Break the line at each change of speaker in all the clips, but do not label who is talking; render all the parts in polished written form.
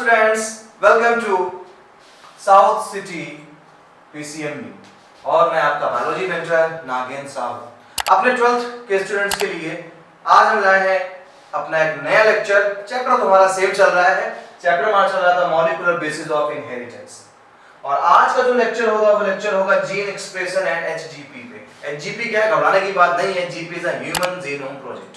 Students, welcome to South City PCMB और मैं आपका बायोलॉजी मेंटर नागेंद्र साहू। अपने 12th के स्टूडेंट्स के लिए आज हम लाए हैं अपना एक नया लेक्चर। चैप्टर तो हमारा सेम चल रहा है, चैप्टर हमारा चल रहा था मॉलिक्यूलर बेसिस ऑफ इनहेरिटेंस और आज का जो लेक्चर होगा वो लेक्चर होगा जीन एक्सप्रेशन एंड एचजीपी पे। एचजीपी क्या है, घबराने की बात नहीं है, HGP is a human genome project.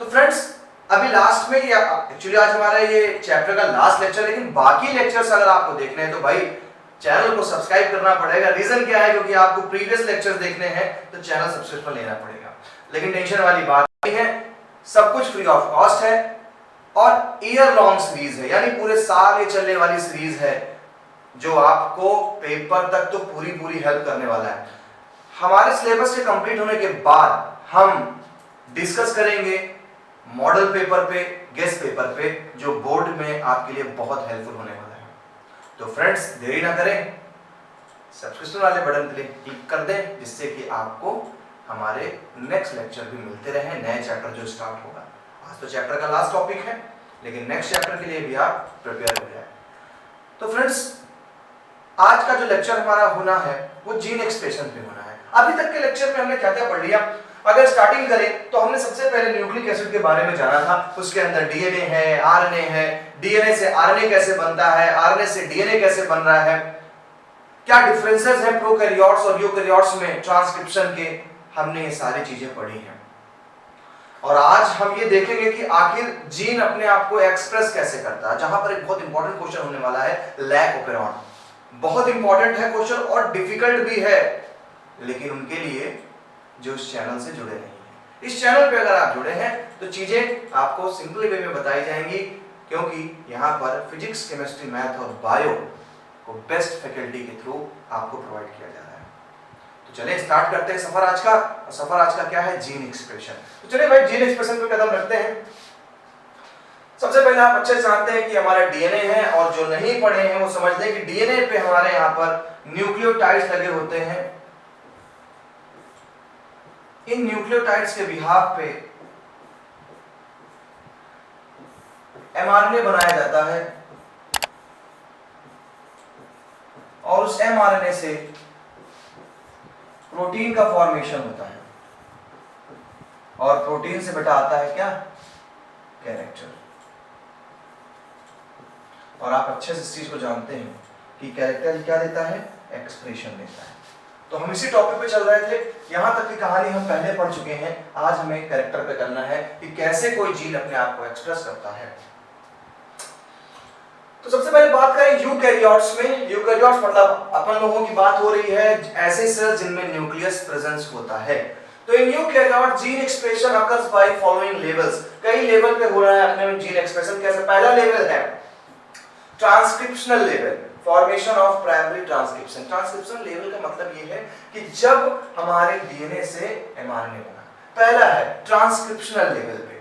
तो फ्रेंड्स अभी लास्ट में या एक्चुअली आज हमारा ये चैप्टर का लास्ट लेक्चर, लेकिन बाकी लेक्चर्स अगर आपको देखने हैं तो भाई चैनल को सब्सक्राइब करना पड़ेगा। रीजन क्या है, क्योंकि आपको प्रीवियस लेक्चर्स देखने हैं तो चैनल सब्सक्रिप्शन लेना पड़ेगा। लेकिन टेंशन वाली बात नहीं है, सब कुछ फ्री ऑफ कॉस्ट है और ईयर लॉन्ग सीरीज है, यानी पूरे साल ये चलने वाली सीरीज है जो आपको पेपर तक तो पूरी हेल्प करने वाला है। हमारे सिलेबस के कंप्लीट होने के बाद हम डिस्कस करेंगे मॉडल पेपर पे, गेस्ट पेपर पे, जो बोर्ड में आपके लिए बहुत हेल्पफुल होने वाला है। तो फ्रेंड्स देरी ना करें, सब्सक्रिप्शन वाले बटन पे क्लिक कर दें जिससे कि आपको हमारे नेक्स्ट लेक्चर भी मिलते रहे, नए चैप्टर जो स्टार्ट होगा। आज तो चैप्टर का लास्ट टॉपिक है, लेकिन नेक्स्ट चैप्टर के लिए भी आप प्रिपेयर हो जाए। तो फ्रेंड्स आज का जो लेक्चर हमारा होना है वो जीन एक्सप्रेशन पे होना है। अभी तक के लेक्चर में हमने क्या क्या पढ़ लिया, अगर स्टार्टिंग करें तो हमने सबसे पहले न्यूक्लिक एसिड के बारे में जाना था। उसके अंदर डीएनए है, आरएनए है, डीएनए से आरएनए कैसे बनता है, आरएनए से डीएनए कैसे बन रहा है, क्या डिफरेंसेस हैं प्रोकैरियोट्स और यूकैरियोट्स में ट्रांसक्रिप्शन के, हमने ये सारी चीजें पढ़ी हैं। और आज हम ये देखेंगे कि आखिर जीन अपने आप को एक्सप्रेस कैसे करता है, जहां पर एक बहुत इंपॉर्टेंट क्वेश्चन होने वाला है, लैक ओपेरॉन। बहुत इंपॉर्टेंट है क्वेश्चन और डिफिकल्ट भी है, लेकिन उनके लिए जो इस चैनल से जुड़े नहीं हैं। इस चैनल पे अगर आप जुड़े हैं तो चीजें आपको सिंपल वे में बताई जाएंगी, क्योंकि यहाँ पर फिजिक्स, केमिस्ट्री, मैथ और बायो को बेस्ट फैकल्टी के थ्रू आपको प्रोवाइड किया जा रहा है। तो चलिए स्टार्ट करते हैं सफर आज का। सफर आज का क्या है, जीन एक्सप्रेशन। तो चलिए भाई जीन एक्सप्रेशन पे कदम रखते हैं। सबसे पहले आप अच्छे से जानते हैं कि हमारा डीएनए है, और जो नहीं पढ़े हैं वो समझ लें कि डीएनए पे हमारे यहाँ पर न्यूक्लियोटाइड्स लगे होते हैं। इन न्यूक्लियोटाइड्स के बिहाफ पे एमआरएनए बनाया जाता है और उस एमआरएनए से प्रोटीन का फॉर्मेशन होता है, और प्रोटीन से बेटा आता है क्या, कैरेक्टर। और आप अच्छे से इस चीज को जानते हैं कि कैरेक्टर क्या देता है, एक्सप्रेशन देता है। तो हम इसी टॉपिक पे चल रहे थे, यहां तक की कहानी हम पहले पढ़ चुके हैं। आज हमें कैरेक्टर पे करना है कि कैसे कोई जीन अपने आप को एक्सप्रेस करता है। तो सबसे पहले बात करें यूकैरियोट्स में। यूकैरियोट्स मतलब अपन लोगों की बात हो रही है ऐसे सेल्स जिनमें न्यूक्लियस प्रेजेंस होता है। तो इन eukaryote gene expression occurs by following levels. कई लेवल पे हो रहा है अपने में जीन एक्सप्रेशन। कैसे, पहला लेवल है transcriptional level, formation of primary transcription. Transcription level का मतलब ये है कि जब हमारे डीएनए से एमआरएनए बना, पहला है ट्रांसक्रिप्शनल लेवल पे।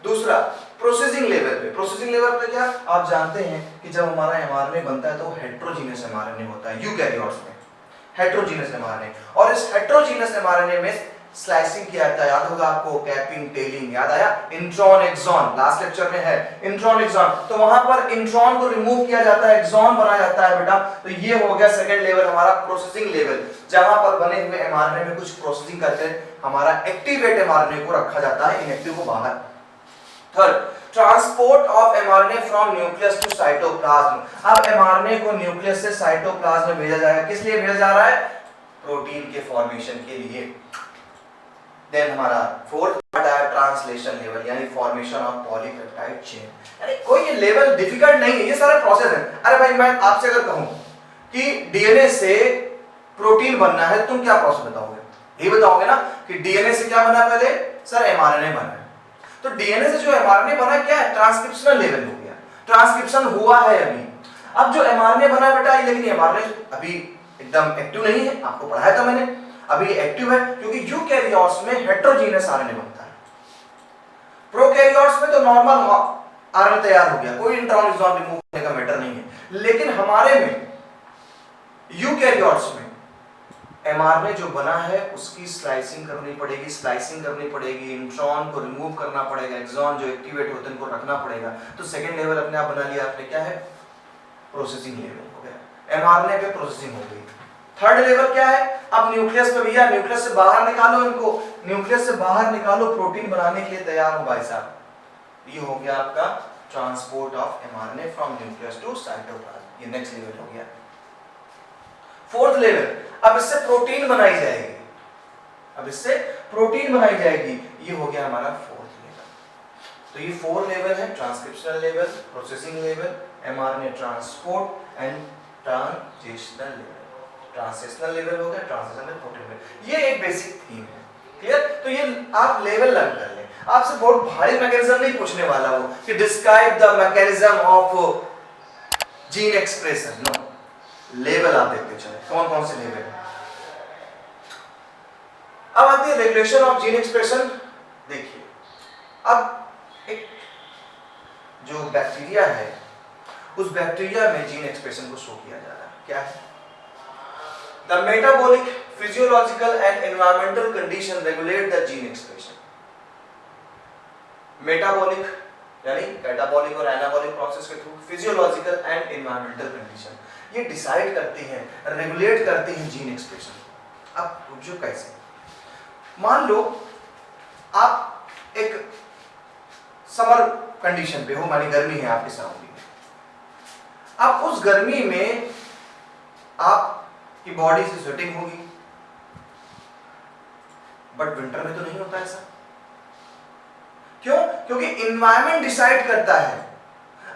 दूसरा प्रोसेसिंग लेवल पे। प्रोसेसिंग लेवल पे क्या, आप जानते हैं कि जब हमारा एमआरएनए बनता है तो हेटेरोजीनियस एमआरएनए होता है यूकैरियोट्स में, हेटेरोजीनियस एमआरएनए। और इस हेटेरोजीनियस एमआरएनए में स्लाइसिंग किया जाता है, याद होगा आपको, कैपिंग, टेलिंग, याद आया, इंट्रॉन एक्सॉन, लास्ट लेक्चर में है इंट्रॉन एक्सॉन। तो वहां पर इंट्रॉन को रिमूव किया जाता है, एक्सॉन बनाया जाता है बेटा। तो ये हो गया सेकंड लेवल हमारा प्रोसेसिंग लेवल, जहां पर बने हुए एमआरएनए में कुछ प्रोसेसिंग करके हमारा एक्टिवेट एमआरएनए को रखा जाता है, इनएक्टिव को बाहर। Third, transport of mRNA from nucleus to cytoplasm. अब एमआरएनए को न्यूक्लियस से साइटोप्लाज्म में भेजा जाएगा। किस लिए भेजा जा रहा है, प्रोटीन के फॉर्मेशन के लिए। देन हमारा फोर्थ पार्ट है ट्रांसलेशन लेवल, यानी फॉर्मेशन ऑफ पॉलीपेप्टाइड चेन। यानी कोई ये लेवल डिफिकल्ट नहीं है, ये सारा प्रोसेस है। अरे भाई मैं आपसे अगर कहूं कि डीएनए से प्रोटीन बनना है, तुम क्या प्रोसेस बताओगे, ये बताओगे ना कि डीएनए से क्या बना, पहले सर एमआरएनए बना है। तो डीएनए से जो एमआरएनए बना क्या है, ट्रांसक्रिप्शनल लेवल हो गया, ट्रांसक्रिप्शन हुआ है अभी। अब जो एमआरएनए बना है बेटा, लेकिन एमआरएनए अभी एकदम एक्टिव नहीं है, आपको पढ़ाया था मैंने, अभी एक्टिव है क्योंकि यूकैरियोट्स में हेटेरोजीनियस आरएनए बनता है। प्रोकैरियोट्स में तो नॉर्मल आरएनए तैयार हो गया, कोई इंट्रॉन एक्सॉन रिमूव करने का मैटर नहीं है। लेकिन हमारे में यूकैरियोट्स में एमआरएनए जो बना है उसकी स्लाइसिंग करनी पड़ेगी, इंट्रॉन को रिमूव करना पड़ेगा, एक्सॉन जो एक्टिवेट होते हैं उनको रखना पड़ेगा। तो सेकेंड लेवल अपने आप बना लिया आपने, क्या है? प्रोसेसिंग लेवल हो गया, एमआरएनए पे प्रोसेसिंग हो गई। थर्ड लेवल क्या है? अब न्यूक्लियस पे भैया, न्यूक्लियस से बाहर निकालो इनको, न्यूक्लियस से बाहर निकालो, प्रोटीन बनाने के लिए तैयार हो भाई साहब। ये हो गया आपका transport of mRNA from nucleus to cytoplasm, ये नेक्स्ट लेवल हो गया। फोर्थ लेवल, अब इससे प्रोटीन बनाई जाएगी, ये हो गया हमारा फोर्थ लेवल। तो ये 4 लेवल है, transcriptional level, processing level, mRNA transport and transitional level. Transitional level हो गया, ट्रांजिशनल प्रोटीन लेवल। ये एक बेसिक थीम है, क्लियर? तो ये आप लेवल लर्न कर लें। आपसे बहुत भारी मैकेनिज्म नहीं पूछने वाला वो कि describe the mechanism of gene expression, no, level आप देखते चले कौन कौन से लेवल है। अब आती है रेगुलेशन ऑफ जीन एक्सप्रेशन। देखिए, अब एक जो बैक्टीरिया है, उस बैक्टीरिया में जीन एक्सप्रेशन को शो किया जा रहा है, क्या है? The metabolic, physiological and environmental condition regulate the gene expression. Metabolic यानी कैटाबॉलिक और एनाबॉलिक प्रोसेस के through, physiological and environmental condition ये डिसाइड करती हैं, रेगुलेट करती हैं जीन एक्सप्रेशन। अब जो कैसे? मान लो आप एक समर कंडीशन पे हो, मानी गर्मी है आपके सराउंडिंग में। अब उस गर्मी में आपकी बॉडी से स्वेटिंग होगी, बट विंटर में तो नहीं होता ऐसा। क्यों? क्योंकि एनवायरनमेंट डिसाइड करता है,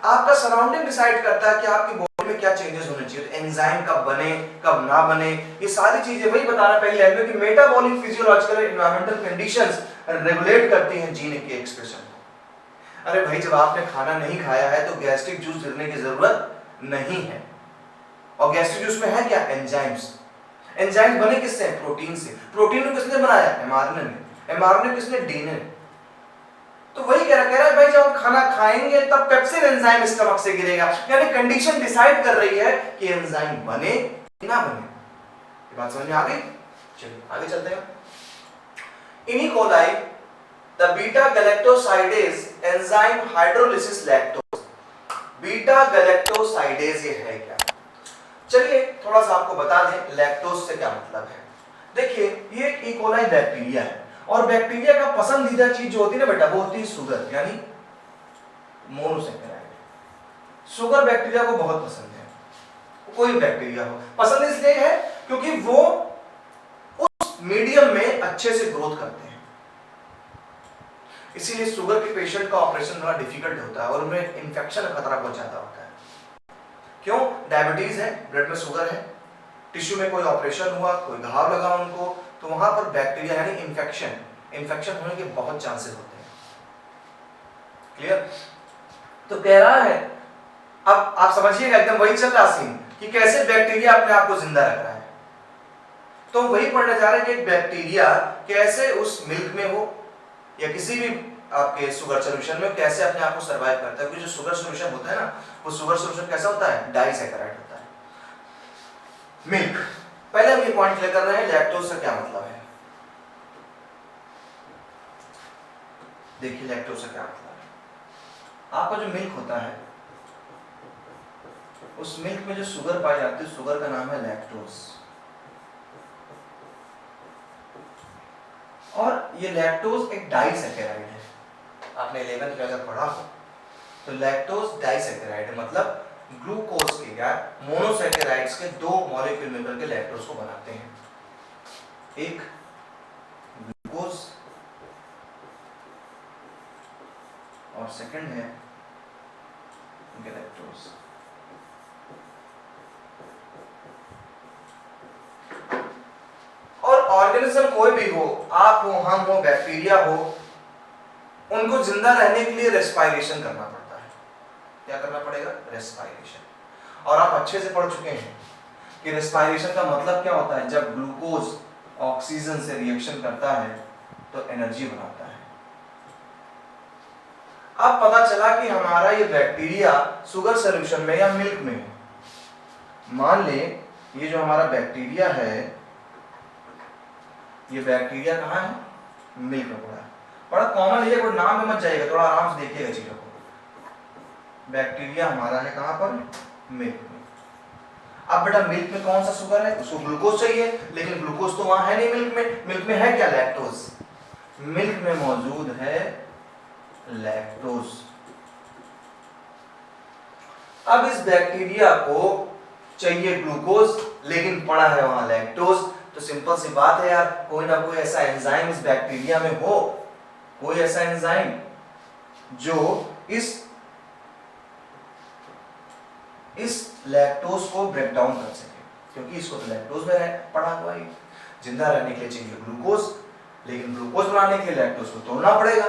आपका सराउंडिंग डिसाइड करता है कि आपकी बॉडी में क्या चेंजेस होने चाहिए। तो एंजाइम कब बने, कब ना बने, ये सारी चीजें वही बता रहा पहले है कि metabolic, physiological, environmental conditions regulate करती हैं जीन के एक्सप्रेशन को। अरे भाई, जब आपने खाना नहीं खाया है तो गैस्ट्रिक जूस गिरने की जरूरत नहीं है। और गैस्ट्रिक जूस में है क्या? एंजाइम्स। एंजाइम्स बने किससे? प्रोटीन से। प्रोटीन को किसने बनाया? एमआरएनए ने। एमआरएनए किसने? डीएनए। तो वही कह रहा है भाई, जब हम खाना खाएंगे तब पेप्सिन एंजाइम स्टमक से गिरेगा, यानी कंडीशन डिसाइड कर रही है कि एंजाइम बने ना बने। ये बात समझ में आ गई? चलिए आगे चलते हैं। In E coli the beta galactosidase enzyme hydrolysis lactose. Beta galactosidase ये है क्या? चलिए थोड़ा सा आपको बता दें लैक्टोज से क्या मतलब है। देखिए, ये एक इकोलाई बैक्टीरिया है, और बैक्टीरिया का पसंदीदा चीज जो होती है ना बेटा, वो होती है शुगर, यानी मोनोसैकेराइड। शुगर बैक्टीरिया को बहुत पसंद है, कोई बैक्टीरिया हो। पसंद इसलिए है क्योंकि वो उस मीडियम में अच्छे से ग्रोथ करते हैं। इसीलिए शुगर के पेशेंट का ऑपरेशन थोड़ा डिफिकल्ट होता है और उन्हें इन्फेक्शन का खतरा बहुत ज्यादा होता है। क्यों? डायबिटीज है, ब्लड में शुगर है, टिश्यू में कोई ऑपरेशन हुआ, कोई घाव लगा उनको, तो वहां पर बैक्टीरिया यानी इन्फेक्शन होने के बहुत चांसेस होते हैं। क्लियर? तो कह रहा है, अब आप समझिएगा, एकदम वही चल रहा सीन कि कैसे बैक्टीरिया अपने आप को जिंदा रख रहा है। तो वही पढ़ने जा रहे हैं कि एक बैक्टीरिया कैसे उस मिल्क में हो या किसी भी आपके शुगर सोल्यूशन में कैसे अपने आप को सर्वाइव करता है। क्योंकि जो शुगर सोल्यूशन होता है ना, वो शुगर सोल्यूशन कैसा होता है? डाइसैकेराइड होता है। मिल्क, पहले हम ये पॉइंट क्लियर कर रहे हैं लैक्टोज से क्या मतलब है। देखिए लैक्टोज से क्या मतलब है। आपका जो मिल्क होता है, उस मिल्क में जो शुगर पाई जाती है, शुगर का नाम है लैक्टोज। और ये लैक्टोज एक डाइसैकेराइड है। आपने 11th में अगर पढ़ा हो तो लैक्टोज डाइसैकेराइड है, मतलब ग्लूकोज के या मोनोसैकेराइड्स के 2 मॉलिक्यूल मिलकर के लैक्टोज को बनाते हैं। एक ग्लूकोज और सेकंड है गैलेक्टोज। और ऑर्गेनिज्म कोई भी हो, आप हो, हम हो, बैक्टीरिया हो, उनको जिंदा रहने के लिए रेस्पायरेशन करना पड़ता है। क्या करना पड़ेगा? रेस्पायरेशन। और आप अच्छे से पढ़ चुके हैं कि रेस्पायरेशन का मतलब क्या होता है। जब ग्लूकोज ऑक्सीजन से रिएक्शन करता है तो एनर्जी बनाता है। अब पता चला कि हमारा ये बैक्टीरिया शुगर सॉल्यूशन में या मिल्क में है। मान ले ये जो हमारा बैक्टीरिया है, ये बैक्टीरिया कहाँ है? मिल्क में पड़ा है। बड़ा कॉमन है, कोई नाम में मत जाइएगा, थोड़ा आराम से देखिएगा चीजों को। बैक्टीरिया हमारा है कहाँ पर? मिल्क में। अब बेटा मिल्क में कौन सा शुगर है? उसको ग्लूकोज चाहिए, लेकिन ग्लूकोज तो वहां है नहीं मिल्क में। मिल्क में है क्या? लैक्टोज। मिल्क में मौजूद है लैक्टोज। अब इस बैक्टीरिया को चाहिए ग्लूकोज, लेकिन पड़ा है वहां लैक्टोज। तो सिंपल सी बात है यार, कोई ना कोई ऐसा एंजाइम इस बैक्टीरिया में हो, कोई ऐसा एंजाइम जो इस लैक्टोज को ब्रेक डाउन कर सके, क्योंकि इसको तो लैक्टोज में पड़ा हुआ है। जिंदा रहने के लिए चाहिए ग्लूकोज, लेकिन ग्लूकोज बनाने के लिए लैक्टोज को तोड़ना पड़ेगा।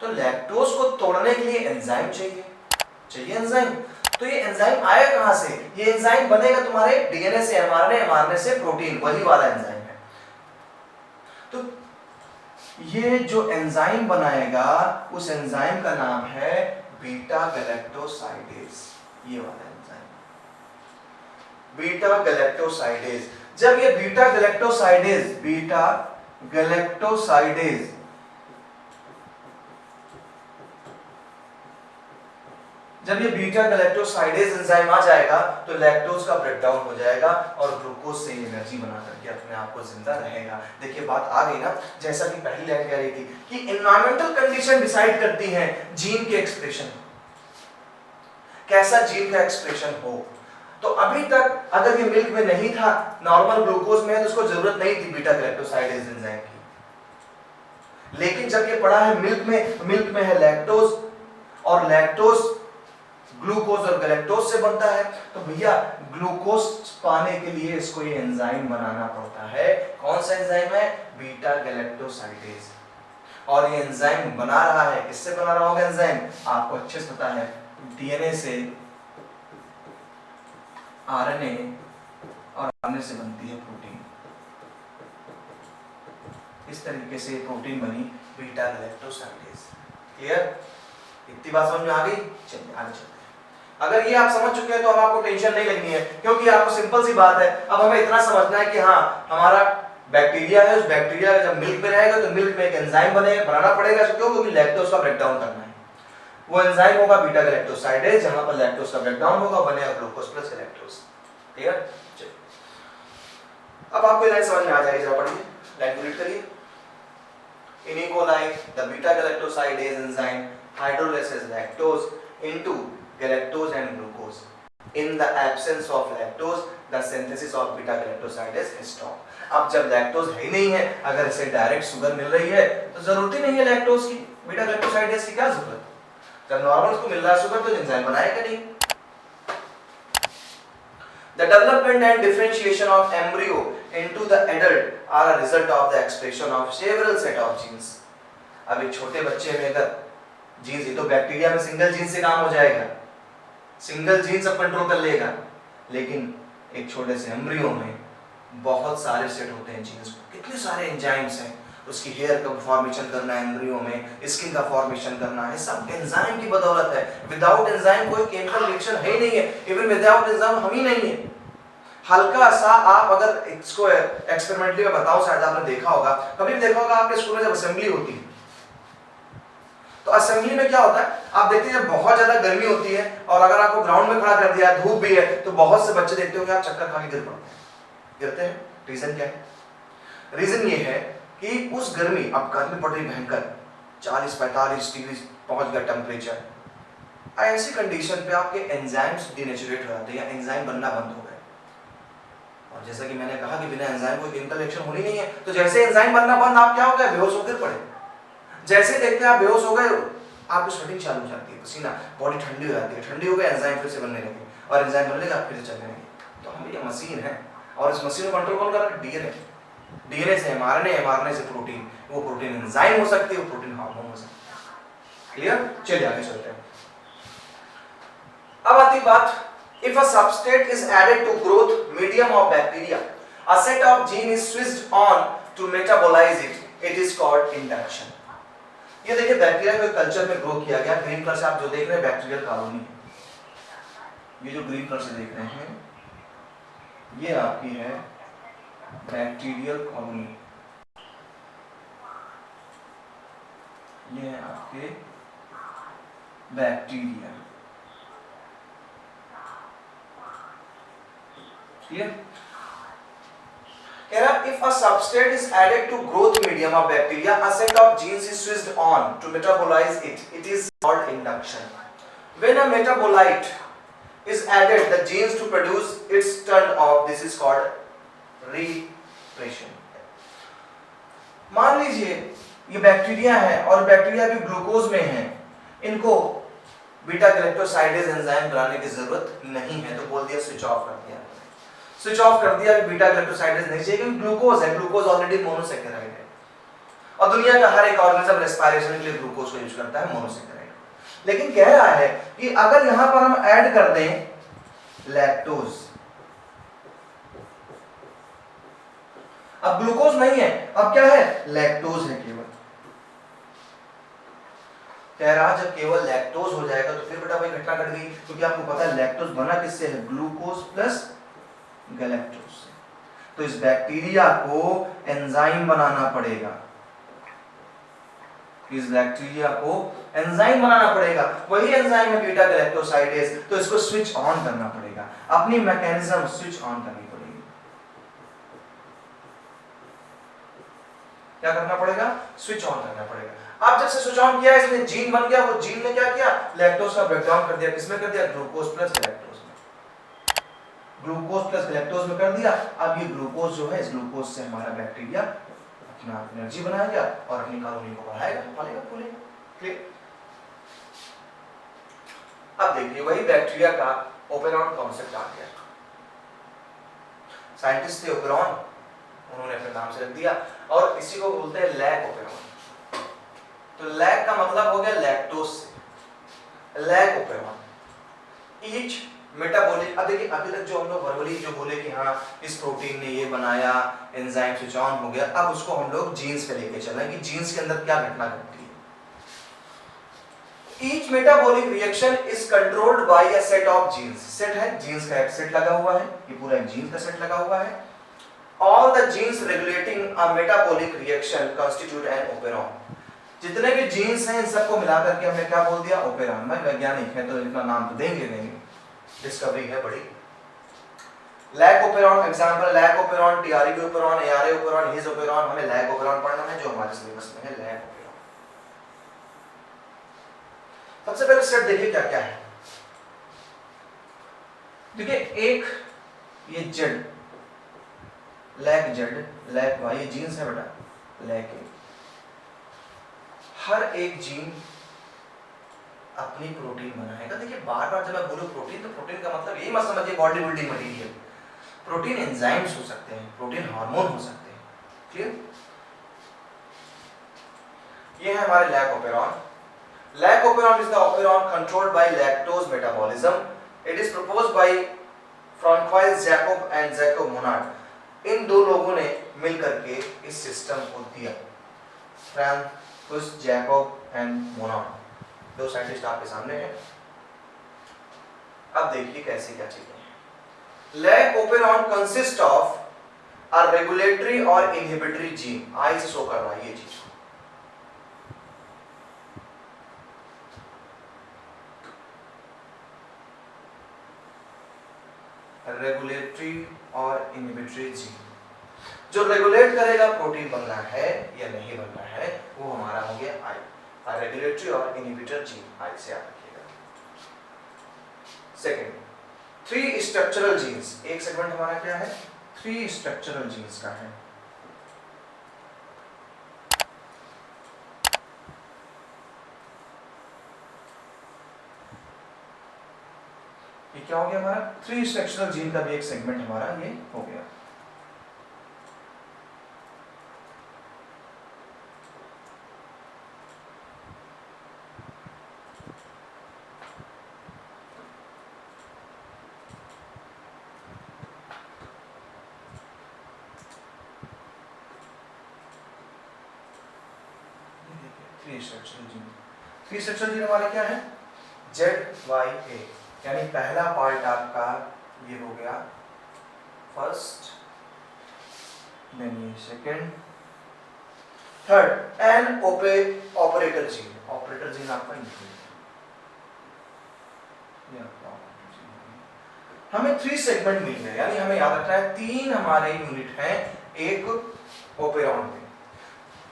तो लैक्टोज को तोड़ने के लिए एंजाइम चाहिए एंजाइम। तो ये एंजाइम आया कहां से? ये एंजाइम बनेगा तुम्हारे डीएनए से एमआरएनए, एमआरएनए से प्रोटीन, वही वाला एंजाइम है। तो ये जो एंजाइम बनाएगा उस एंजाइम का नाम है बीटा गैलेक्टोसाइडेज। ये वाला एंजाइम बीटा गैलेक्टोसाइडेज। जब ये बीटा गैलेक्टोसाइडेज जब ये बीटा गैलेक्टोसाइडेज एंजाइम आ जाएगा तो लैक्टोज का ब्रेकडाउन हो जाएगा और ग्लूकोज से एनर्जी बना करके अपने आप को जिंदा रहेगा। देखिए बात आ गई ना, जैसा कि पहली लाइन कह रही थी कि एनवायरमेंटल कंडीशन डिसाइड करती हैं जीन के एक्सप्रेशन, कैसा जीन का एक्सप्रेशन हो। तो अभी तक अगर ये मिल्क में नहीं था, नॉर्मल ग्लूकोज में है, तो उसको जरूरत नहीं थी बीटा गैलेक्टोसाइडेज एंजाइम की। लेकिन जब ये पड़ा है मिल्क में है लैक्टोज, और लैक्टोज ग्लूकोज और गैलेक्टोज से बनता है, तो भैया ग्लूकोज पाने के लिए इसको ये एंजाइम बनाना पड़ता है। कौन सा एंजाइम है? Beta galactosidase. और ये एंजाइम बना रहा है, किससे बना रहा होगा एंजाइम? आपको अच्छे से पता है, डीएनए से आरएनए, और आरएनए से बनती है प्रोटीन। इस तरीके से प्रोटीन बनी बीटा गैलेक्टोसाइडेज। क्लियर? इतनी बात समझ में आ गई? चलिए आगे चलते हैं। अगर ये आप समझ चुके हैं तो अब आपको टेंशन नहीं लगनी है, क्योंकि आपको सिंपल सी बात है, अब हमें इतना समझना है कि हाँ हमारा बैक्टीरिया है, उस बैक्टीरिया जब मिल्क में रहेगा तो मिल्क में एक एंजाइम बनाना पड़ेगा। क्यों? क्योंकि लैक्टोज का ब्रेकडाउन करना है। वो एंजाइम होगा बीटा गैलेक्टोसाइडेज, जहां पर लैक्टोज का ब्रेकडाउन होगा, बनेगा ग्लूकोज प्लस गैलेक्टोज। ठीक है? चलिए अब आपको लाइन समझ में आ जाएगी, जरा पढ़िए, लाइन को रीड करिए। In E. coli, the beta galactosidase enzyme hydrolyzes lactose into galactose and glucose. In the absence of lactose, the synthesis of beta galactosidase is stopped. अब जब लैक्टोज है ही नहीं है, अगर इसे डायरेक्ट शुगर मिल रही है तो जरूरत ही नहीं है लैक्टोज की, बीटा गैलेक्टोसाइडेज की क्या जरूरत? जब नॉर्मल उसको मिल रहा है शुगर तो एंजाइम बनाएगा नहीं। The development and differentiation of embryo into the adult are a result of the expression of several set of genes. अब एक छोटे बच्चे में अगर जीन्स, ये तो बैक्टीरिया में सिंगल जीन से काम हो जाएगा, सिंगल जीन सब कंट्रोल कर लेगा, लेकिन एक छोटे से एम्ब्रियो में बहुत सारे सेट होते हैं जीन्स, कितने सारे एंजाइम्स हैं। उसकी हेयर का फॉर्मेशन करना है एम्ब्रियो में, स्किन का फॉर्मेशन करना है, सब एंजाइम की बदौलत है। विदाउट एंजाइम कोई केमिकल रिएक्शन है ही नहीं है, इवन विदाउट एंजाइम हम ही नहीं है। हल्का सा आप अगर इसको एक्सपेरिमेंटली में बताओ, शायद आपने देखा होगा, कभी भी देखा होगा आपके स्कूल में जब असेंबली होती है तो असेंबली में क्या होता है, आप देखते हैं जब बहुत ज्यादा गर्मी होती है और अगर आपको ग्राउंड में खड़ा कर दिया है, धूप भी है, तो बहुत से बच्चे देखते हो कि आप चक्कर खा के गिर पड़ते हैं। गिरते हैं, रीजन क्या है? रीजन ये है कि उस गर्मी, अब गर्मी पड़ रही भयंकर, 40-45 डिग्री पहुंच गया टेम्परेचर, ऐसी कंडीशन पे आपके एंजाइम्स डिनेचुरेट हो जाते हैं या एंजाइम बनना बंद हो गए। और जैसा कि मैंने कहा कि बिना एंजाइम कोई केमिकल रिएक्शन होनी नहीं है, तो जैसे एंजाइम बनना बंद, आप क्या हो गए? बेहोश होकर पड़े। जैसे देखते हैं आप बेहोश हो गए, आपकी स्वेटिंग चालू हो जाती है, पसीना, बॉडी ठंडी हो जाती है, ठंडी हो गई, एंजाइम फिर से बनने लगे, और एंजाइम बनने लगे, आप फिर से चलने लगे। तो हम ये मशीन है, और इस मशीन को कंट्रोल कौन कर रहा है? डीएनए। डीएनए से एमआरएनए, एमआरएनए से प्रोटीन, वो प्रोटीन एंजाइम हो सकती है, वो प्रोटीन हार्मोन हो सकती है। क्लियर? चलिए आगे चलते हैं। अब आती बात, if a substrate is added to growth medium of bacteria, a set of gene is switched on to metabolize it, it is called induction. ये देखिए बैक्टीरिया को कल्चर में ग्रो किया गया, ग्रीन कलर से आप जो देख रहे हैं बैक्टीरियल कॉलोनी है। ये जो ग्रीन कलर से देख रहे हैं ये आपकी है बैक्टीरियल कॉलोनी, ये है आपके बैक्टीरिया। क्लियर? कह रहा if a substrate is added to growth medium of bacteria, a set of genes is switched on to metabolize it. It is called induction. When a metabolite is added, the genes to produce it's turned off. This is called repression. मान लीजिए ये bacteria है और bacteria भी glucose में है, इनको beta galactosidase enzyme बनाने की जरूरत नहीं है, तो बोल दिया स्विच ऑफ कर दिया। स्विच ऑफ कर दिया, बीटा गैलेक्टोसाइडेज नहीं चाहिए क्योंकि ग्लूकोज है, ग्लूकोज ऑलरेडी मोनोसैकेराइड है और दुनिया का हर एक ऑर्गेनिज्म रेस्पिरेशन के लिए ग्लूकोज को यूज करता है, मोनोसैकेराइड। लेकिन कह रहा है कि अगर यहां पर हम ऐड कर दें लैक्टोज, अब ग्लूकोज नहीं है, अब क्या है, लैक्टोज है केवल। कह रहा जब केवल लैक्टोज हो जाएगा तो फिर बेटा वही घटना घट गई, क्योंकि आपको पता है लैक्टोज बना किससे है, ग्लूकोज प्लस गैलेक्टोज से। तो इस बैक्टीरिया को एंजाइम बनाना पड़ेगा, इस बैक्टीरिया को एंजाइम बनाना पड़ेगा, वही एंजाइम है बीटा गैलेक्टोसाइडेज, तो इसको स्विच ऑन करना पड़ेगा, अपनी मैकेनिज्म स्विच ऑन करनी पड़ेगी। क्या करना पड़ेगा, स्विच ऑन करना पड़ेगा। अब जब से स्विच ऑन किया, इसने जीन बन गया, वो जीन ने क्या किया, लैक्टोज का ब्रेकडाउन कर दिया, किसमें कर दिया, ग्लूकोज प्लस गैलेक्टोज में, ग्लूकोज प्लस गैलेक्टोज में कर दिया। अब ये ग्लूकोज जो है, इस ग्लूकोज से हमारा बैक्टीरिया अपना एनर्जी बनाएगा और अपनी कॉलोनी को बढ़ाएगा, फलेगा फूलेगा। क्लियर? अब देखिए वही बैक्टीरिया का ओपेरॉन कॉन्सेप्ट आ गया। साइंटिस्ट थे ओपेरॉन, उन्होंने अपने नाम से रख दिया और इसी को बोलते हैं लैक ओपेरॉन। तो लैक का मतलब हो गया लैक्टोज से, लैक ओपेरॉन। ईच मेटाबॉलिक, अब देखिए अभी तक जो हम लोग वर्बली जो बोले कि हाँ इस प्रोटीन ने ये बनाया, एंजाइम स्विच ऑन हो गया, अब उसको हम लोग जीन्स पे लेके चलें कि जीन्स के अंदर क्या घटना घटती है। Each metabolic reaction is controlled by a set of genes. Set है, जीन्स का एक सेट लगा हुआ है, ये पूरा एक जीन्स का सेट लगा हुआ है। All the genes regulating a metabolic reaction constitute an operon. जितने भी जीन्स हैं इन सबको मिलाकर के हमने क्या बोल दिया, ओपेरॉन। मैं वैज्ञानिक है तो इतना नाम तो देंगे, डिस्कवरी है बड़ी। Lac operon example, lac operon, TRB operon, ARA operon, his operon, हमें लैक ओपेरॉन पढ़ना है जो हमारे सिलेबस में है, लैक ओपेरॉन। सबसे पहले सेट देखिए क्या क्या है। देखिए एक ये Z, lac Z, lac Y, ये जीन्स है बेटा, लैक ए। हर एक जीन अपनी प्रोटीन बनाएगा। देखिए बार बार जब मैं बोलूं प्रोटीन, तो प्रोटीन का मतलब यही मत समझिए body building material. Protein enzymes हो सकते हैं, प्रोटीन हार्मोन हो सकते हैं। क्लियर? ये है हमारे lac operon. Lac operon is the operon controlled by lactose metabolism. It is proposed by Francois Jacob and Jacob Monod. इन दो लोगों ने मिलकर के इस सिस्टम को दिया, फ्रांकोइस जैकोब एंड मोनार्ड, दो साइंटिस्ट आपके सामने हैं। अब देखिए कैसे क्या चीजें हैं। Lac operon consist of a regulatory और इनहिबिटरी जीन। आई से शो कर रहा है ये चीज, रेगुलेटरी और इनहिबिटरी जीन। जो रेगुलेट करेगा प्रोटीन बनना है या नहीं बनना है, वो हमारा हो गया आई, रेगुलेटरी और इनहिबिटर जीन, आई से याद रखिएगा। Second, 3 structural genes. एक सेगमेंट हमारा क्या है, 3 स्ट्रक्चरल जीन्स का है। ये क्या हो गया हमारा, 3 स्ट्रक्चरल जीन का भी एक सेगमेंट हमारा ये हो गया। थ्री स्ट्रक्चरल जीन हमारा क्या है, ZYA, यानी पहला पार्ट आपका ये हो गया फर्स्ट देन ये second, third an operator gene. Operator gene आपका हमें 3 सेगमेंट मिल गए, यानी हमें याद रखना है 3 हमारे यूनिट हैं एक ओपेरॉन में।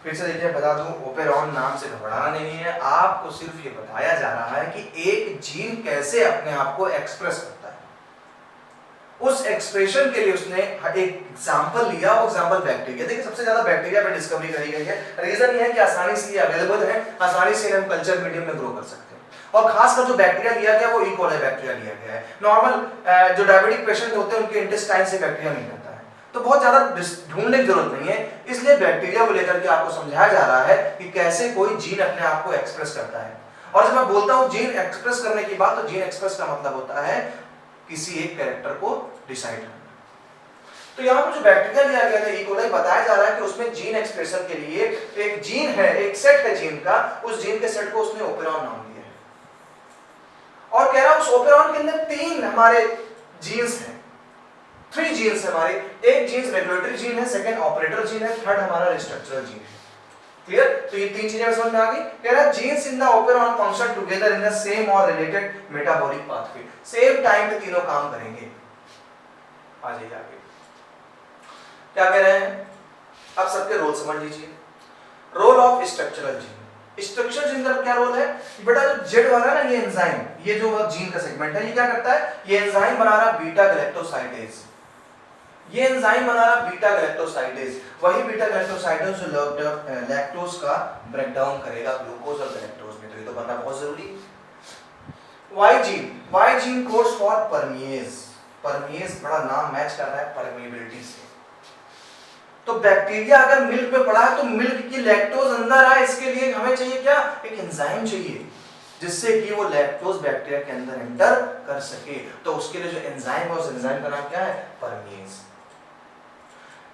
फिर से देखिए बता दूं, ओपेरॉन नाम से घबराना नहीं है, आपको सिर्फ ये बताया जा रहा है कि एक जीन कैसे अपने आप को एक्सप्रेस करता है। उस एक्सप्रेशन के लिए उसने एक एग्जांपल लिया, वो एग्जांपल बैक्टीरिया। देखिए सबसे ज्यादा बैक्टीरिया पे डिस्कवरी करी गई है। रीजन ये है कि आसानी से ये अवेलेबल है, आसानी से हम कल्चर मीडियम में ग्रो कर सकते हैं। और खासकर जो बैक्टीरिया लिया गया वो ई कोलाई बैक्टीरिया लिया गया है। नॉर्मल जो डायबिटिक पेशेंट होते हैं उनके इंटेस्टाइन से बैक्टीरिया नहीं आता है, तो बहुत ज्यादा ढूंढने की जरूरत नहीं है। इसलिए बैक्टीरिया को लेकर के आपको समझाया जा रहा है कि कैसे कोई जीन अपने आप को एक्सप्रेस करता है। और जब मैं बोलता हूं जीन एक्सप्रेस करने की बात, तो जीन एक्सप्रेस का मतलब होता है किसी एक कैरेक्टर को डिसाइड करना। तो यहाँ पर जो बैक्टीरिया लिया गया था ई कोलाई, बताया जा रहा है कि उसमें जीन एक्सप्रेशन के लिए एक जीन है, एक सेट है जीन का, उस जीन के सेट को उसने ओपेरॉन नाम दिया है। और कह रहा है उस ओपेरॉन के अंदर 3 हमारे जीन्स हैं, 3 जीन्स हमारे। एक जीन रेगुलेटरी जीन है, सेकंड ऑपरेटर जीन है, थर्ड हमारा स्ट्रक्चरल जीन है। क्लियर? तो ये 3 चीजें समझ में आ गई। कह रहा है genes in the operon function together in the same और related metabolic pathway. Same time पे तीनों काम करेंगे। आ जाइए आगे, क्या कह रहे हैं अब सबके रोल समझ लीजिए। Role of structural gene. Structural gene का क्या रोल है बेटा? जो जेड वाला है ना, ये एंजाइम, ये जो जीन का सेगमेंट है, ये क्या करता है? ये एंजाइम बना रहा बीटा गैलेक्टोसाइडेज। ये एंजाइम बना रहा बीटा गैलेक्टोसाइडेज, वही बीटा गैलेक्टोसाइडेज जो लैक्टोज का ब्रेकडाउन करेगा ग्लूकोज और गैलेक्टोज में, तो ये तो बनना बहुत जरूरी है। Y gene codes for permease. Permease बड़ा नाम मैच कर रहा है परमिएबिलिटी से। तो बैक्टीरिया अगर मिल्क में पड़ा है तो मिल्क की लैक्टोज अंदर आए, इसके लिए हमें चाहिए क्या? एक एंजाइम चाहिए जिससे कि वो लैक्टोज बैक्टीरिया के अंदर एंटर कर सके। तो उसके लिए जो एंजाइम है, उस एंजाइम का नाम क्या है? Permease.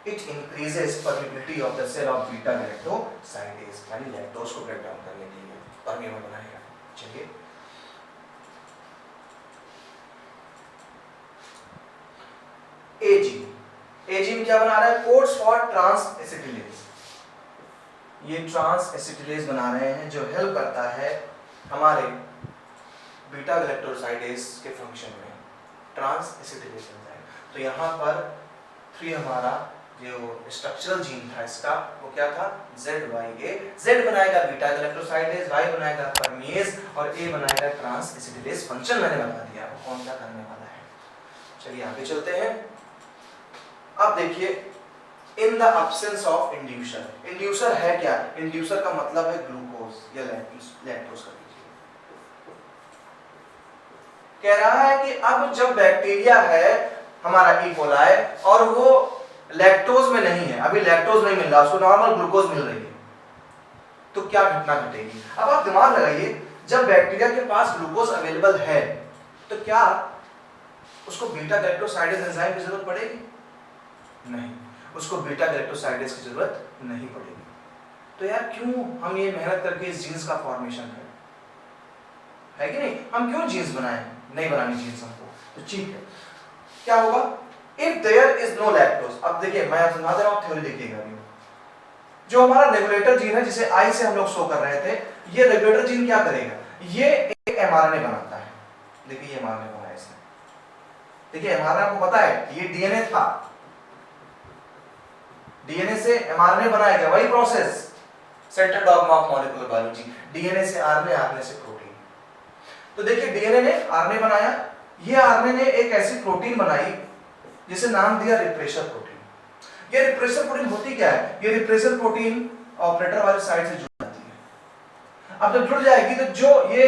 It increases permeability of the cell of beta galactosidase, यानी लैक्टोज को ब्रेक डाउन करने के लिए परमेबल बनाएगा। चलिए एजीन क्या बना रहा है? Codes for transacetylase. ये ट्रांस एसिटिलेज बना रहे हैं जो हेल्प करता है हमारे बीटा गैलेक्टोसाइडेज के फंक्शन में, ट्रांस एसिटिलेज एंजाइम। तो यहाँ पर 3 हमारा जो स्ट्रक्चरल जीन था इसका, वो क्या था? ZYA। Z बनाएगा बीटा गैलेक्टोसाइडेज, Y बनाएगा परमेज और A बनाएगा ट्रांस एसिटिलेज। फंक्शन मैंने बता दिया, वो कौन क्या करने वाला है। चलिए आगे चलते हैं। अब देखिए, in the absence of inducer. Inducer है क्या? इंड्यूसर का मतलब है ग्लूकोज या लैक्टोज का। कह रहा है कि अब जब बैक्टीरिया है हमारा ई कोलाई और वो लैक्टोज में नहीं है, अभी लैक्टोज नहीं मिल रहा, उसको नॉर्मल ग्लूकोज मिल रही है, तो क्या घटना घटेगी? अब आप दिमाग लगाइए, जब बैक्टीरिया के पास ग्लूकोज अवेलेबल है तो क्या उसको बीटा गैलेक्टोसाइडेज एंजाइम की जरूरत पड़ेगी? नहीं, उसको बीटा गैलेक्टोसाइडेज की जरूरत नहीं पड़ेगी। तो यार क्यों हम ये मेहनत करके इस जीन्स का फॉर्मेशन करें, है कि नहीं? हम क्यों जीन्स बनाएं? नहीं बनानी जीन्स हमको, तो ठीक है। क्या होगा? If there is no lactose. अब देखिए मैं आप समझा दे रहा हूं, थ्योरी देखिएगा। जो हमारा रेगुलेटर जीन है जिसे आई से हम लोग शो कर रहे थे, ये रेगुलेटर जीन क्या करेगा? ये एक एमआरएनए बनाता है। देखिए ये एमआरएनए बनाया इसने। देखिए एमआरएनए आपको पता है ये डीएनए था, डीएनए से एमआरएनए बनाया गया, वही process, central dogma of molecular biology. DNA से आरएनए, आरएनए से प्रोटीन। तो देखिए डीएनए ने आरएनए बनाया, ये आरएनए ने एक ऐसी प्रोटीन बनाई जिसे नाम दिया रिप्रेशर प्रोटीन। ये रिप्रेशर प्रोटीन होती क्या है? ये रिप्रेशर प्रोटीन ऑपरेटर वाली साइड से जुड़ जाती है। अब जब जुड़ जाएगी तो जो ये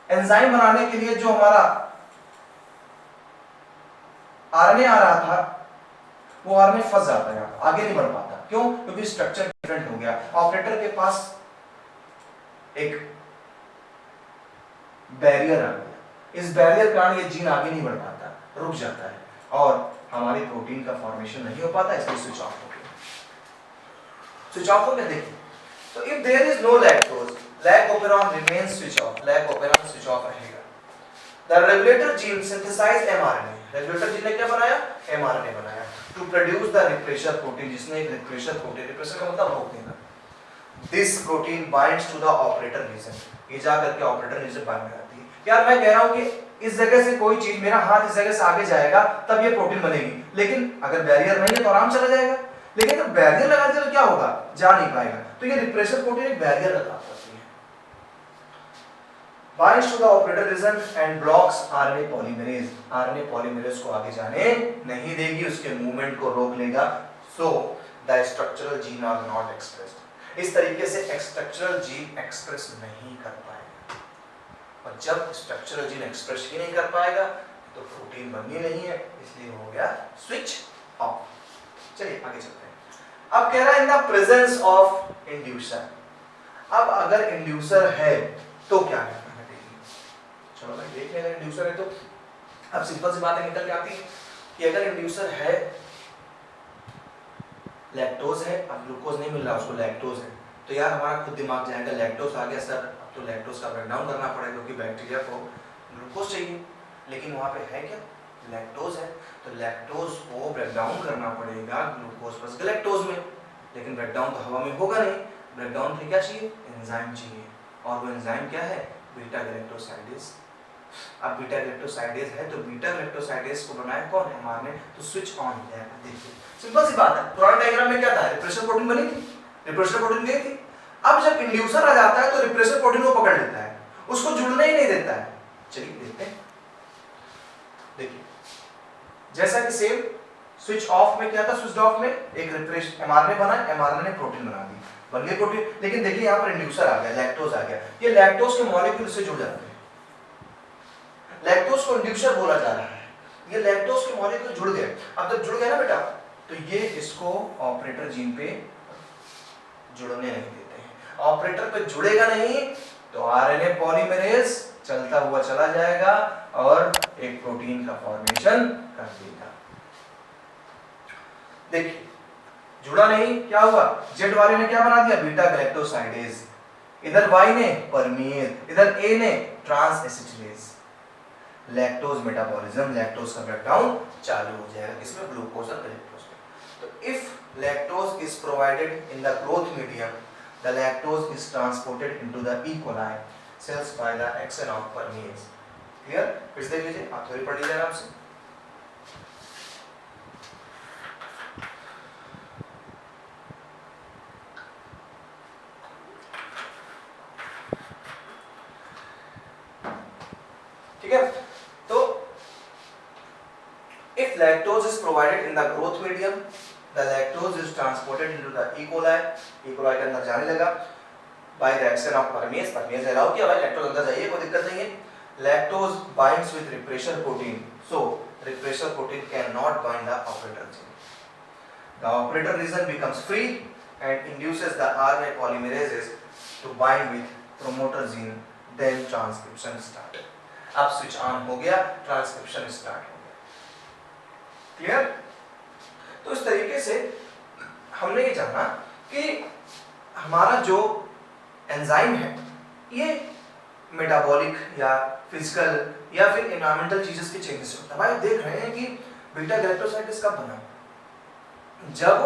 एंजाइम बनाने के लिए जो हमारा आरएनए आ रहा था, वो आरएनए फंस जाता है, आगे नहीं बढ़ पाता। क्यों? क्योंकि स्ट्रक्चर डिफरेंट हो गया। ऑपरेटर के पास एक बैरियर आ गया, इस बैरियर के कारण ये जीन आगे नहीं बढ़ पाता, रुक जाता है और हमारी प्रोटीन का फॉर्मेशन नहीं हो पाता, इसलिए स्विच ऑफ हो गया। स्विच ऑफ हो गया। देखिए, तो if there is no lactose, lac operon remains switch off, lac operon switch off रहेगा। The regulator gene synthesize mRNA. Regulator gene ने क्या बनाया? एमआरएनए बनाया। To produce the repressor protein, जिसने एक रिप्रेशर प्रोटीन, रिप्रेशर का मतलब रोक देना, this protein binds to the operator region, ये जा करके ऑपरेटर रीजन बाइंड कराती है। यार मैं कह रहा हूं कि इस जगह से कोई चीज, मेरा हाथ इस जगह से आगे जाएगा तब ये प्रोटीन बनेगी, लेकिन अगर बैरियर नहीं है तो आराम चला जाएगा, लेकिन अगर बैरियर लगा दिया तो क्या होगा, जा नहीं पाएगा। तो ये रिप्रेशर प्रोटीन एक बैरियर का काम करती है। Binds to the operator region and blocks RNA polymerase, RNA polymerase को आगे जाने नहीं देगी, उसके मूवमेंट को रोक लेगा। So the structural gene are not expressed, इस तरीके से स्ट्रक्चरल जीन एक्सप्रेस नहीं कर पाएगा, और जब स्ट्रक्चरल जीन एक्सप्रेस ही नहीं कर पाएगा तो प्रोटीन बननी नहीं है, इसलिए हो गया स्विच ऑफ। चलिए आगे चलते हैं। अब कह रहा है in the presence of inducer, अब अगर इंड्यूसर है तो क्या करना है, चलो भाई देख लेंगे। इंड्यूसर है तो अब सिंपल सी बातें निकल के आती है कि अगर इंड्यूसर है, लैक्टोज है, अब ग्लूकोज नहीं मिल रहा उसको, लैक्टोज है, तो यार हमारा खुद दिमाग जाएगा लैक्टोज आ गया सर, अब तो लैक्टोज का ब्रेकडाउन करना पड़ेगा क्योंकि बैक्टीरिया को ग्लूकोज चाहिए, लेकिन वहां पे है क्या, लैक्टोज है, तो लैक्टोज को ब्रेकडाउन करना पड़ेगा ग्लूकोज प्लस गैलेक्टोज में, लेकिन ब्रेकडाउन तो हवा में होगा नहीं, ब्रेकडाउन के लिए क्या चाहिए, एंजाइम चाहिए, और वो एंजाइम क्या है, बीटा गैलेक्टोसाइडेज। अब बीटा गैलेक्टोसाइडेज है तो बीटा गैलेक्टोसाइडेज को बनाया कौन है, एमआरएनए, तो स्विच ऑन हो जाएगा। देखिए सिंपल सी बात है, पुराने डायग्राम में क्या था, रिप्रेशर प्रोटीन बनी थी, रिप्रेशर प्रोटीन गई थी, अब जब इंड्यूसर आ जाता है तो रिप्रेशर प्रोटीन को पकड़ लेता है, उसको जुड़ने ही नहीं देता है। चलिए देखते हैं, देखिए जैसा कि सेम स्विच ऑफ में क्या था, स्विच ऑफ में एक रिप्रेशर एमआरएनए बना, एमआरएनए ने प्रोटीन बना दी, बन गई प्रोटीन, लेकिन देखिए यहाँ पर इंड्यूसर आ गया, लैक्टोज आ गया, ये लैक्टोज के मॉलिक्यूल से जुड़ जाते हैं, लैक्टोज को इंड्यूसर बोला जा रहा है, ये लैक्टोज के मॉलिक्यूल जुड़ गए, अब जब जुड़ गए ना बेटा तो ये इसको ऑपरेटर जीन पे जुड़ने नहीं देते हैं, ऑपरेटर पे जुड़ेगा नहीं तो आरएनए पॉलीमरेज चलता हुआ चला जाएगा और एक प्रोटीन का फॉर्मेशन कर देगा। देखिए जुड़ा नहीं, क्या हुआ, जेड वाले ने क्या बना दिया, बीटा गैलेक्टोसाइडेज, इधर वाई ने परमीज, इधर ए ने transacetylase, lactose metabolism, lactose का ब्रेकडाउन चालू हो जाएगा, किसमें, ग्लूकोज और गैलेक्टोज में। तो if lactose is provided in the growth medium, the lactose is transported into the E coli cells by the action of permease. Clear, फिर से देख लीजिए, आप थोड़ी पढ़ लीजिए आराम से। ठीक है, तो if lactose is provided in the growth medium, the lactose is transported into the E. coli, E. coli के अंदर जाने लगा by the action of permease, permease allow किया भाई लैक्टोज अंदर जाइए, कोई दिक्कत नहीं है। lactose binds with repressor protein, so repressor protein cannot bind the operator gene, the operator region becomes free and induces the RNA polymerases to bind with promoter gene, then transcription started। अब switch on हो गया, transcription start हो गया। Clear, तो इस तरीके से हमने ये जाना कि हमारा जो एंजाइम है ये मेटाबॉलिक या फिजिकल या फिर एनवायरमेंटल चीजेस के चेंजेस से होता है। भाई देख रहे हैं कि बीटा गैलेक्टोसाइडेज कब बना, जब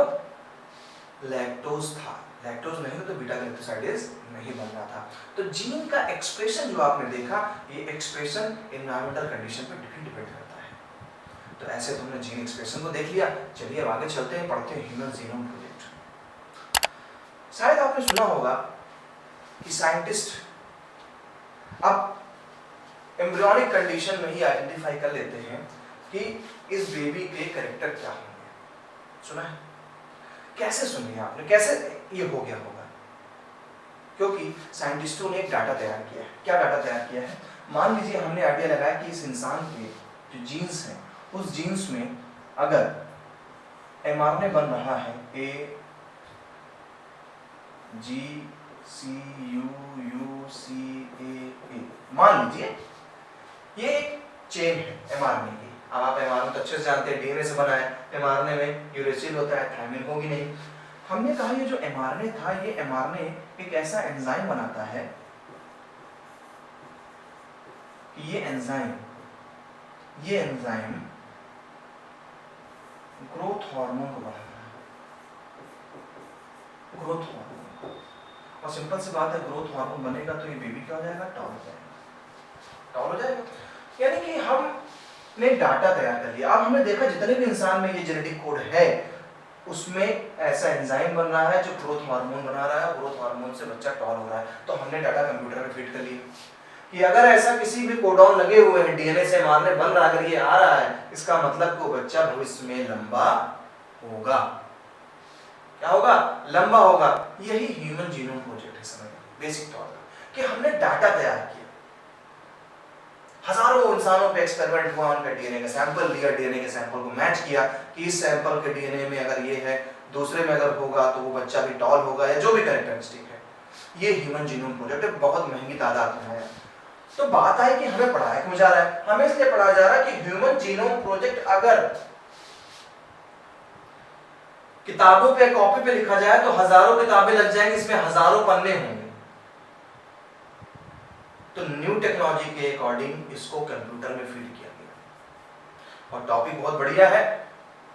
लैक्टोज था, लैक्टोज नहीं तो बीटा गैलेक्टोसाइडेज नहीं बन रहा था। तो जीन का एक्सप्रेशन जो आपने देखा, ये एक्सप्रेशन एनवायरमेंटल कंडीशन पर डिपेंड करता है। तो ऐसे तो हमने जीन एक्सप्रेशन को देख लिया, चलिए अब आगे चलते हैं, पढ़ते हैं ह्यूमन जीनोम प्रोजेक्ट। शायद आपने सुना होगा कि साइंटिस्ट अब एम्ब्रियोनिक कंडीशन में ही आइडेंटिफाई कर लेते हैं कि इस बेबी के कैरेक्टर क्या होंगे। सुना है? कैसे सुनिए आपने, कैसे ये हो गया होगा? क्योंकि साइंटिस्टों ने एक डाटा तैयार किया है। क्या डाटा तैयार किया है? मान लीजिए हमने आइडिया लगाया कि इस इंसान के जो जीन्स हैं, उस जीन्स में अगर एमआरएनए बन रहा है ए जी सी यू यू सी ए, मान लीजिए ये एक चेन है एमआरएनए की। अब आप एमआरएनए तो अच्छे से जानते हैं, डीएनए से बना है, एमआरएनए में यूरेसिल होता है, थायमिन होगी नहीं। हमने कहा ये जो एमआरएनए था, ये एमआरएनए एक ऐसा एंजाइम बनाता है कि ये एंजाइम ग्रोथ हार्मोन को बढ़ा रहा है, ग्रोथ हार्मोन। और सिंपल सी बात है, ग्रोथ हार्मोन बनेगा तो ये बेबी क्या हो जाएगा, टॉल हो जाएगा, टॉल हो जाएगा। यानी कि हमने डाटा तैयार कर लिया। अब हमने देखा जितने भी इंसान में ये जेनेटिक कोड है उसमें ऐसा एंजाइम बन रहा है जो ग्रोथ हार्मोन बना रहा है, और ग्रोथ हार्मोन से बच्चा टॉल हो रहा है। तो हमने डाटा कंप्यूटर में फीड कर लिया कि अगर ऐसा किसी भी कोडॉन लगे हुए हैं, डीएनए से मारने बन रहा, अगर ये आ रहा है, इसका मतलब को बच्चा भविष्य में लंबा होगा। क्या होगा, लंबा होगा। यही ह्यूमन जीनोम प्रोजेक्ट है, समझ बेसिक तौर पर कि हमने डाटा तैयार किया, हजारों इंसानों पे एक्सपेरिमेंट हुआ, उनका डीएनए का सैंपल लिया, डीएनए के सैंपल को मैच किया कि इस सैंपल के डीएनए में अगर ये है, दूसरे में अगर होगा तो वो बच्चा भी टॉल होगा, या जो भी कैरेक्टरिस्टिक है। ये ह्यूमन जीनोम प्रोजेक्ट है, बहुत महंगी तादाद में है। तो बात आई कि हमें पढ़ाया क्यों जा रहा है, हमें इसलिए पढ़ाया जा रहा है कि ह्यूमन जीनोम प्रोजेक्ट अगर किताबों पे, कॉपी पे लिखा जाए तो हजारों किताबें लग जाएंगी, इसमें हजारों पन्ने होंगे। तो न्यू टेक्नोलॉजी के अकॉर्डिंग इसको कंप्यूटर में फीड किया गया। और टॉपिक बहुत बढ़िया है,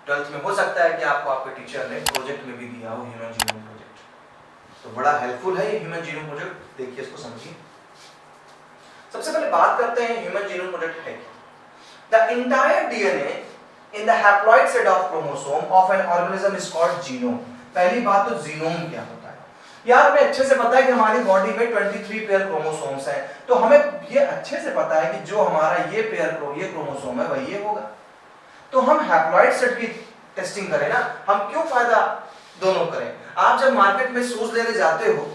12th में हो सकता है कि आपको आपके टीचर ने प्रोजेक्ट में भी दिया हो ह्यूमन जीनोम प्रोजेक्ट, तो बड़ा हेल्पफुल है ये ह्यूमन जीनोम प्रोजेक्ट। देखिए इसको समझिए। सबसे पहले बात करते हैं ह्यूमन जीनोम प्रोजेक्ट है क्या। The entire DNA in the haploid set of chromosome of an organism is called genome. पहली बात तो जीनोम क्या होता है यार, हमें अच्छे से पता है कि हमारी बॉडी में 23 पेयर क्रोमोसोम्स हैं, तो हमें ये अच्छे से पता है कि जो हमारा ये ये क्रोमोसोम है वही ये होगा। तो हम हैप्लॉइड सेट की टेस्टिंग करें ना, हम क्यों फायदा दोनों करें। आप जब मार्केट में शूज लेने जाते हो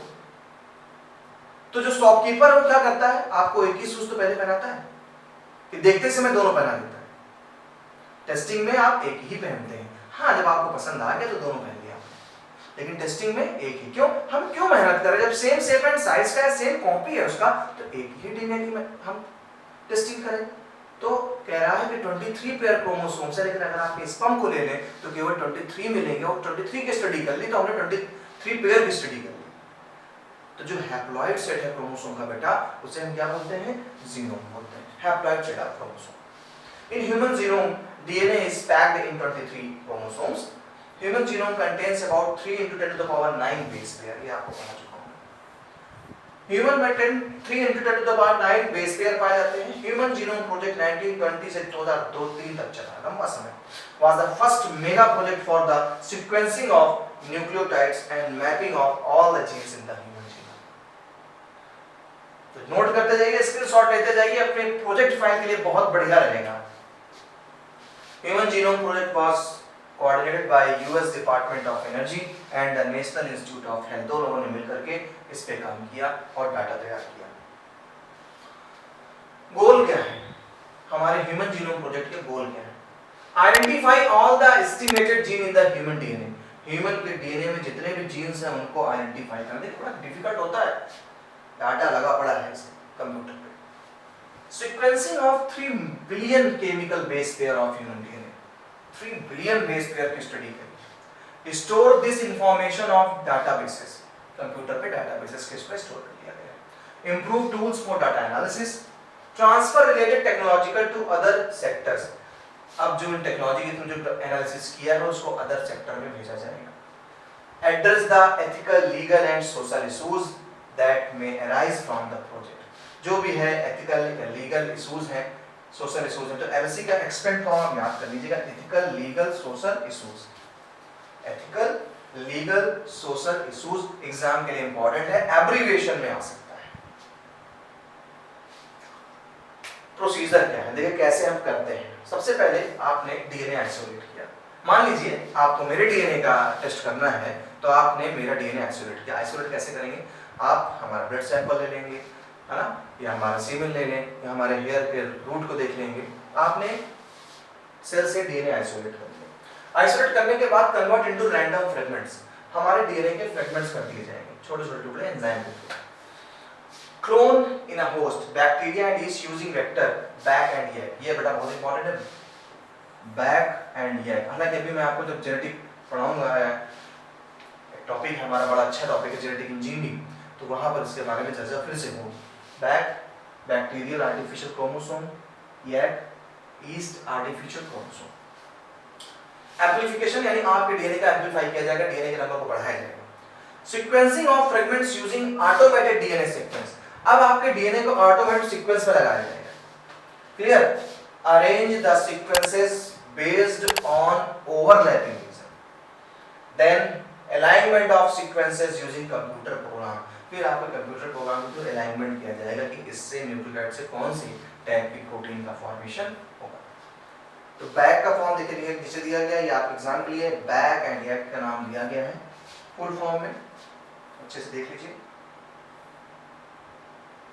तो जो शॉपकीपर है वो क्या करता है, आपको एक ही शूज तो पहले पहनाता है कि देखते समय दोनों पहना देता है। टेस्टिंग में आप एक ही पहनते हैं, हाँ जब आपको पसंद आ गया तो दोनों पहन लिया, लेकिन टेस्टिंग में एक ही। क्यों, हम क्यों मेहनत करें, जब सेम शेप एंड साइज का है, सेम कॉपी है उसका, तो एक ही डीएनए की हम टेस्टिंग करें। तो कह रहा है कि 23 पेयर क्रोमोसोम्स है, लेकिन अगर आप स्पर्म को ले लें तो केवल 23 मिलेंगे, और 23 की स्टडी कर ली तो हमने 23 पेयर की स्टडी कर ली। तो जो हैप्लॉइड सेट है क्रोमोसोम का बेटा, उसे हम क्या बोलते हैं, जीनोम बोलते हैं, haploid set of chromosome. In human genome DNA is packed in 23 chromosomes. Human genome contains about 3 × 10⁹ base pair, ये आपको पता चुका होगा। ह्यूमन में 3 × 10⁹ बेस पेयर पाए जाते हैं। ह्यूमन जीनोम प्रोजेक्ट 1920 से 2002-3 तक चला, लंबा समय। Was the first mega project for the sequencing of nucleotides and mapping of all the genes in the human genome. तो नोट करते जाइए, स्क्रीनशॉट लेते जाइए, अपने प्रोजेक्ट फाइल के लिए बहुत बढ़िया रहेगा। Human genome project was coordinated by US Department of Energy and the National Institute of Health। दो लोगों ने मिलकर के इस पे काम किया और डाटा तैयार किया। गोल क्या है हमारे ह्यूमन जीनोम प्रोजेक्ट के, गोल क्या है, identify all the estimated gene in the human DNA. Human के डीएनए में जितने भी जीन्स हैं उनको आइडेंटिफाई करना थोड़ा डिफिकल्ट होता है, डाटा लगा पड़ा है इस कंप्यूटर पे। Sequencing of 3 billion chemical base pair of human DNA, 3 billion base pair की स्टडी करी। Store this information of databases, computer पे डाटाबेसेस के इसको स्टोर कर दिया गया। Improve tools for data analysis, transfer related technological to other sectors. अब जो टेक्नोलॉजी की तुमने जो एनालिसिस किया है उसको अदर सेक्टर में भेजा जाएगा। Address the ethical, legal and social issues that may arise from the project. जो भी है एथिकल या लीगल इश्यूज हैं, सोशल इश्यूज हैं, तो एलसी का एक्सपेंड फॉर्म आप याद कर लीजिएगा, ethical, legal, social issues. Ethical, legal, social issues exam के लिए इंपॉर्टेंट है, एब्रिविएशन में आ सकता है। प्रोसीजर क्या है, देखिए कैसे हम करते हैं। सबसे पहले आपने डीएनए आइसोलेट किया। मान लीजिए आपको मेरे डीएनए का टेस्ट करना है, तो आपने मेरा डीएनए आइसोलेट किया। आइसोलेट कैसे करेंगे, आप हमारा ब्लड सैंपल ले लेंगे, है ना, या हमारा सीमेन ले लें, या हमारे हेयर के रूट को देख लेंगे। आपने सेल से डीएनए आइसोलेट कर लिया। आइसोलेट करने के बाद कन्वर्ट इनटू रैंडम फ्रेगमेंट्स, हमारे डीएनए के फ्रेगमेंट्स कर दिए जाएंगे, छोटे छोटे टुकड़े एंजाइम के। Clone in a host, bacteria and yeast using vector BAC and YAC. ये बेटा बहुत इंपॉर्टेंट है, बैक एंड यैक। हालांकि अभी मैं आपको जब जेनेटिक पढ़ाऊंगा, टॉपिक हमारा बड़ा अच्छा टॉपिक है जेनेटिक इंजीनियरिंग, तो वहां पर इसके बारे में चर्चा फिर से होगी। BAC bacterial artificial chromosome, YAC yeast artificial chromosome. Amplification यानी आपके डीएनए का एम्पलीफाई किया जाएगा, डीएनए के नंबर को बढ़ाया जाएगा। Sequencing of fragments using automated DNA sequence, अब आपके डीएनए को ऑटोमेटेड सीक्वेंस में लगाया जाएगा। Clear? Arrange the sequences based on overlapping region, then alignment of sequences using computer program, फिर आपके कंप्यूटर प्रोग्राम में अलाइनमेंट किया जाएगा कि इससे न्यूक्लियोटाइड से कौन सी टाइप की प्रोटीन का फॉर्मेशन होगा। तो बैक का फॉर्म देखिए नीचे दिया गया है, ये आप एग्जाम के लिए बैक एंड एक्ट का नाम दिया गया है फुल फॉर्म में, अच्छे से देख लीजिए।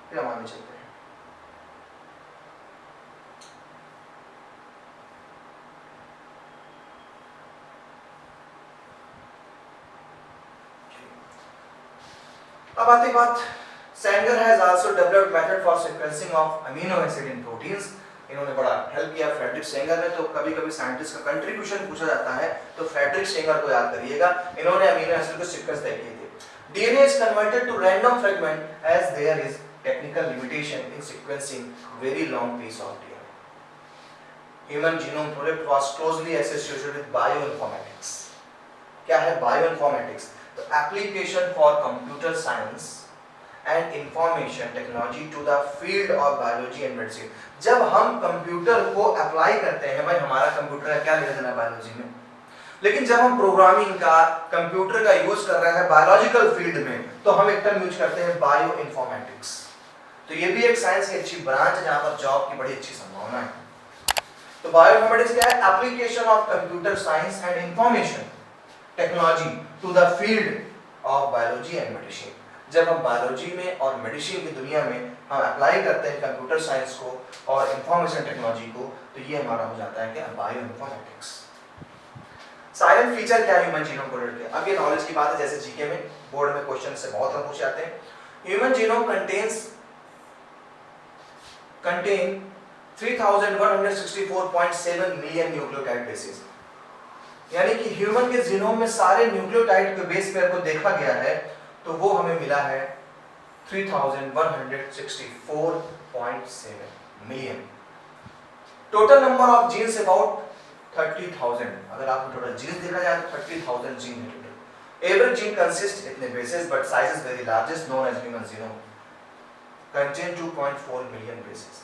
फिर हम आगे चलते हैं। अब आती बात, Sanger has also developed method for sequencing of amino acid in proteins। इन्होंने बड़ा हेल्प किया फ्रेडरिक सेंगर ने। तो कभी कभी साइंटिस्ट का कंट्रीब्यूशन पूछा जाता है तो फ्रेडरिक सेंगर को याद करिएगा, इन्होंने अमीनो एसिड को सीक्वेंस तय किए थे। DNA is converted to random fragment as there is technical limitation in sequencing very long piece of DNA. Human genome project was closely associated with bioinformatics. क्या है बायोइन्फॉर्मेटिक्स? तो application for computer science and information technology to the field of biology and medicine. जब हम computer को apply करते हैं, भाई हमारा कंप्यूटर है, क्या लेना देना बायोलॉजी में, लेकिन जब हम प्रोग्रामिंग का कंप्यूटर का यूज कर रहे हैं बायोलॉजिकल फील्ड में, तो हम एक टर्म यूज करते हैं बायो इन्फॉर्मेटिक्स। तो ये भी एक साइंस की अच्छी ब्रांच है जहां पर जॉब की बड़ी अच्छी संभावना है। तो बायो इन्फॉर्मेटिक्स क्या है? Application of computer science and information technology to the field of biology and medicine. जब हम बायोलॉजी में और मेडिसिन की दुनिया में हम अप्लाई करते हैं कंप्यूटर साइंस को और इंफॉर्मेशन टेक्नोलॉजी को, तो ये हमारा हो जाता है क्या? Bio informatics. साइलेंट फीचर क्या है ह्यूमन जीनोम प्रोजेक्ट के? अब ये नॉलेज की बात है, जैसे जीके में बोर्ड में क्वेश्चन से बहुत बार पूछे जाते हैं। Human genome contain 3164.7 million nucleotide bases, यानी कि ह्यूमन के जीनोम में सारे न्यूक्लियोटाइड के बेस पेयर को देखा गया है तो वो हमें मिला है 3164.7 million. Total number of genes about 30,000। अगर आपको टोटल जीन्स देखा जाए तो 30,000 जीन है टोटल। एवरी जीन कंसिस्ट इतने bases but size is very largest known as human genome contain 2.4 million bases.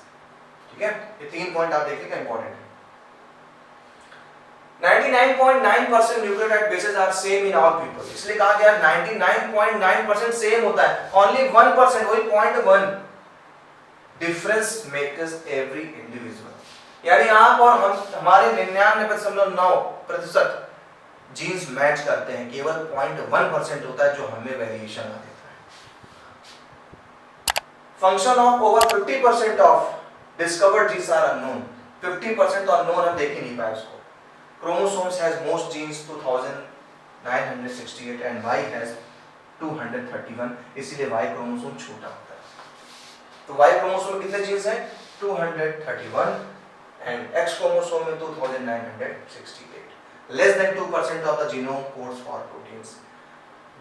ठीक है, ये 3 पॉइंट आप देखिएगा इंपॉर्टेंट है। 99.9% nucleotide bases are same in all people, इसलिए कहा गया 99.9% सेम होता है, ओनली 1% वही 0.1 डिफरेंस मेक्स एवरी इंडिविजुअल। यानी आप और हम, हमारे 99.9% जीन्स मैच करते हैं, केवल 0.1% होता है जो हमें वेरिएशन आ देता है। Function of over 50% of discovered genes are unknown. 50% तो अननोन, हम देख ही नहीं पाए उसको। Chromosomes has most genes 2968 and Y has 231, इसीलिए Y क्रोमोसोम छोटा होता है। तो Y क्रोमोसोम में कितने जीन्स हैं? 231 and X क्रोमोसोम में 2968। Less than 2% of the genome codes for proteins।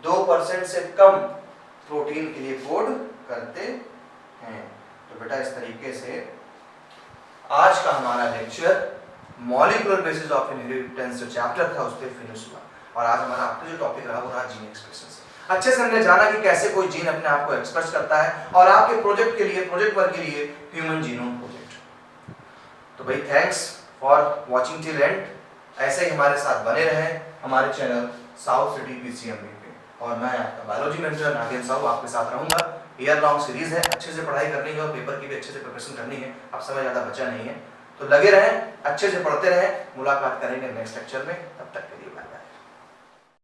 2% से कम प्रोटीन के लिए कोड करते हैं। तो बेटा इस तरीके से आज का हमारा lecture molecular basis of inheritance जो चैप्टर था उस पर फिनिश हुआ, और आज हमारा आपका जो टॉपिक रहा वो रहा जीन एक्सप्रेशन से। अच्छे से हमने जाना कि कैसे कोई जीन अपने आप को एक्सप्रेस करता है, और आपके प्रोजेक्ट के लिए, प्रोजेक्ट वर्क के लिए ह्यूमन जीनोम प्रोजेक्ट। तो भाई thanks for watching till and. ऐसे ही हमारे साथ बने रहें हमारे चैनल साउथ सिटी पीसीएमबी पे, और मैं आपका बायोलॉजी मेंटर नागेंद्र साहू आपके साथ रहूंगा। ईयर लॉन्ग सीरीज है, अच्छे से पढ़ाई करनी है और पेपर की भी अच्छे से प्रिपरेशन करनी है। अब समय ज़्यादा बचा नहीं है, तो लगे रहें, अच्छे से पढ़ते रहें। मुलाकात करेंगे नेक्स्ट लेक्चर में, तब तक